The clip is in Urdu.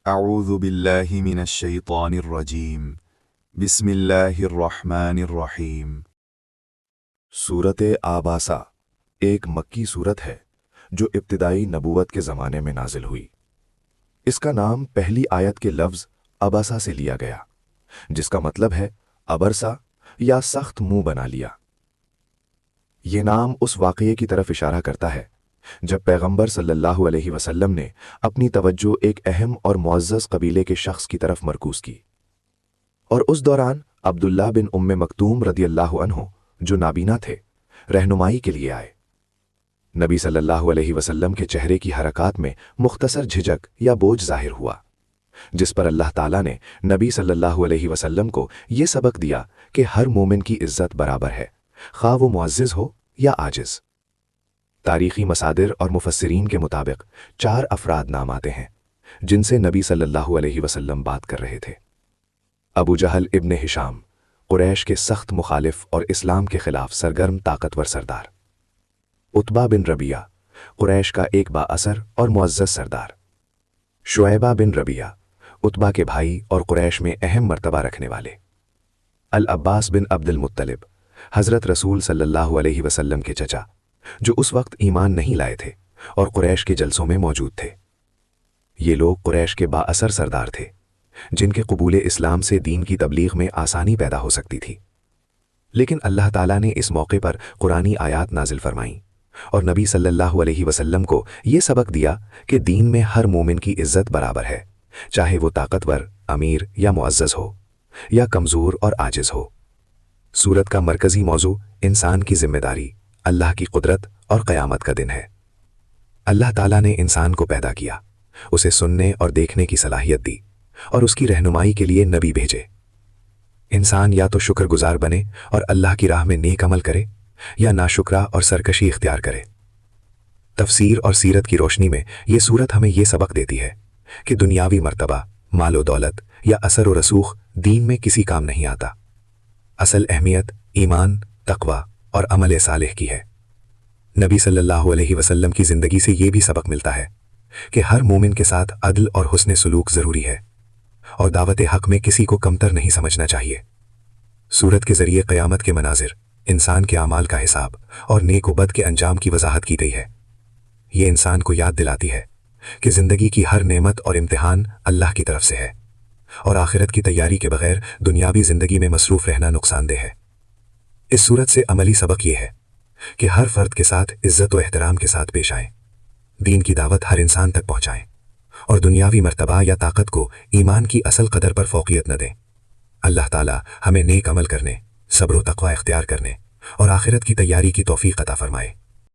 اعوذ باللہ من الشیطان الرجیم بسم اللہ الرحمن الرحیم۔ سورت آباسا ایک مکی سورت ہے جو ابتدائی نبوت کے زمانے میں نازل ہوئی۔ اس کا نام پہلی آیت کے لفظ اباسا سے لیا گیا، جس کا مطلب ہے ابرسا یا سخت منہ بنا لیا۔ یہ نام اس واقعے کی طرف اشارہ کرتا ہے جب پیغمبر صلی اللہ علیہ وسلم نے اپنی توجہ ایک اہم اور معزز قبیلے کے شخص کی طرف مرکوز کی، اور اس دوران عبداللہ بن ام مکتوم رضی اللہ عنہ جو نابینا تھے رہنمائی کے لیے آئے۔ نبی صلی اللہ علیہ وسلم کے چہرے کی حرکات میں مختصر جھجک یا بوجھ ظاہر ہوا، جس پر اللہ تعالیٰ نے نبی صلی اللہ علیہ وسلم کو یہ سبق دیا کہ ہر مومن کی عزت برابر ہے، خواہ وہ معزز ہو یا عاجز۔ تاریخی مصادر اور مفسرین کے مطابق 4 افراد نام آتے ہیں جن سے نبی صلی اللہ علیہ وسلم بات کر رہے تھے۔ ابو جہل ابن ہشام، قریش کے سخت مخالف اور اسلام کے خلاف سرگرم طاقتور سردار۔ عتبہ بن ربیعہ، قریش کا ایک با اثر اور معزز سردار۔ شعیبہ بن ربیعہ، عتبہ کے بھائی اور قریش میں اہم مرتبہ رکھنے والے۔ العباس بن عبد المطلب، حضرت رسول صلی اللہ علیہ وسلم کے چچا، جو اس وقت ایمان نہیں لائے تھے اور قریش کے جلسوں میں موجود تھے۔ یہ لوگ قریش کے با اثر سردار تھے جن کے قبول اسلام سے دین کی تبلیغ میں آسانی پیدا ہو سکتی تھی، لیکن اللہ تعالیٰ نے اس موقع پر قرآنی آیات نازل فرمائیں اور نبی صلی اللہ علیہ وسلم کو یہ سبق دیا کہ دین میں ہر مومن کی عزت برابر ہے، چاہے وہ طاقتور، امیر یا معزز ہو، یا کمزور اور عاجز ہو۔ سورت کا مرکزی موضوع انسان کی ذمہ داری، اللہ کی قدرت اور قیامت کا دن ہے۔ اللہ تعالیٰ نے انسان کو پیدا کیا، اسے سننے اور دیکھنے کی صلاحیت دی اور اس کی رہنمائی کے لیے نبی بھیجے۔ انسان یا تو شکر گزار بنے اور اللہ کی راہ میں نیک عمل کرے، یا ناشکرا اور سرکشی اختیار کرے۔ تفسیر اور سیرت کی روشنی میں یہ سورت ہمیں یہ سبق دیتی ہے کہ دنیاوی مرتبہ، مال و دولت یا اثر و رسوخ دین میں کسی کام نہیں آتا۔ اصل اہمیت ایمان، تقوی اور عمل صالح کی ہے۔ نبی صلی اللہ علیہ وسلم کی زندگی سے یہ بھی سبق ملتا ہے کہ ہر مومن کے ساتھ عدل اور حسن سلوک ضروری ہے، اور دعوت حق میں کسی کو کمتر نہیں سمجھنا چاہیے۔ سورت کے ذریعے قیامت کے مناظر، انسان کے اعمال کا حساب اور نیک و بد کے انجام کی وضاحت کی گئی ہے۔ یہ انسان کو یاد دلاتی ہے کہ زندگی کی ہر نعمت اور امتحان اللہ کی طرف سے ہے، اور آخرت کی تیاری کے بغیر دنیاوی زندگی میں مصروف رہنا نقصان دہ ہے۔ اس صورت سے عملی سبق یہ ہے کہ ہر فرد کے ساتھ عزت و احترام کے ساتھ پیش آئیں، دین کی دعوت ہر انسان تک پہنچائیں، اور دنیاوی مرتبہ یا طاقت کو ایمان کی اصل قدر پر فوقیت نہ دیں۔ اللہ تعالیٰ ہمیں نیک عمل کرنے، صبر و تقوی اختیار کرنے اور آخرت کی تیاری کی توفیق عطا فرمائے۔